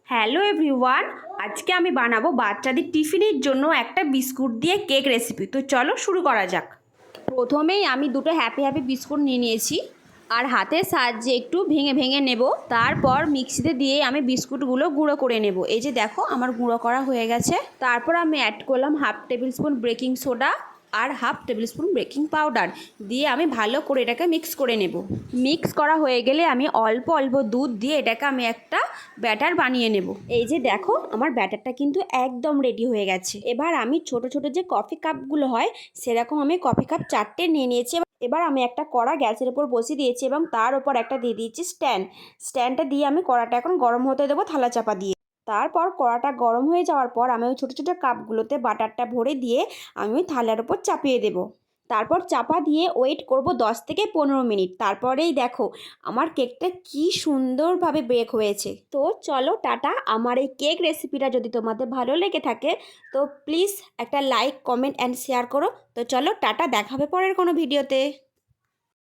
Hello everyone, আজকে আমি বানাবো বাচ্চাদের টিফিনের জন্য একটা বিস্কুট দিয়ে কেক রেসিপি। তো চলো শুরু করা যাক। প্রথমেই আমি দুটো হ্যাপি হ্যাপি বিস্কুট নিয়ে নিয়েছি আর হাতের সাহায্যে একটু ভেঙে ভেঙে নেব। তারপর মিক্সিতে দিয়ে আমি বিস্কুটগুলো গুঁড়ো করে নেব। এই যে দেখো আমার গুঁড়ো করা হয়ে গেছে। তারপর আমি অ্যাড করলাম half tablespoon baking soda আর half tablespoon baking powder দিয়ে আমি ভালো করে এটাকে মিক্স করে নেব। মিক্স করা হয়ে গেলে আমি অল্প অল্প দুধ দিয়ে এটাকে আমি একটা ব্যাটার বানিয়ে নেব। এই যে দেখো আমার ব্যাটারটা কিন্তু একদম রেডি হয়ে গেছে। এবার আমি ছোট ছোট যে কফি কাপগুলো হয় সেরকম আমি কফি কাপ 4টে নিয়ে নিয়েছি। এবার আমি একটা কড়া গ্যাসের উপর বসিয়ে দিয়েছি এবং তার উপর একটা দিয়ে দিয়েছি স্ট্যান্ডটা দিয়ে আমি কড়াটা এখন গরম হতে দেবো থালা চাপা দিয়ে। তারপর কড়াটা গরম হয়ে যাওয়ার পর আমি ওই ছোটো ছোটো কাপগুলোতে বাটারটা ভরে দিয়ে আমি ওই থালার উপর চাপিয়ে দেবো। তারপর চাপা দিয়ে ওয়েট করব 10 থেকে 15 মিনিট। তারপরেই দেখো আমার কেকটা কি সুন্দরভাবে বেক হয়েছে। তো চলো টাটা। আমার এই কেক রেসিপিটা যদি তোমাদের ভালো লেগে থাকে তো প্লিজ একটা লাইক, কমেন্ট অ্যান্ড শেয়ার করো। তো চলো টাটা, দেখা হবে পরের কোনো ভিডিওতে।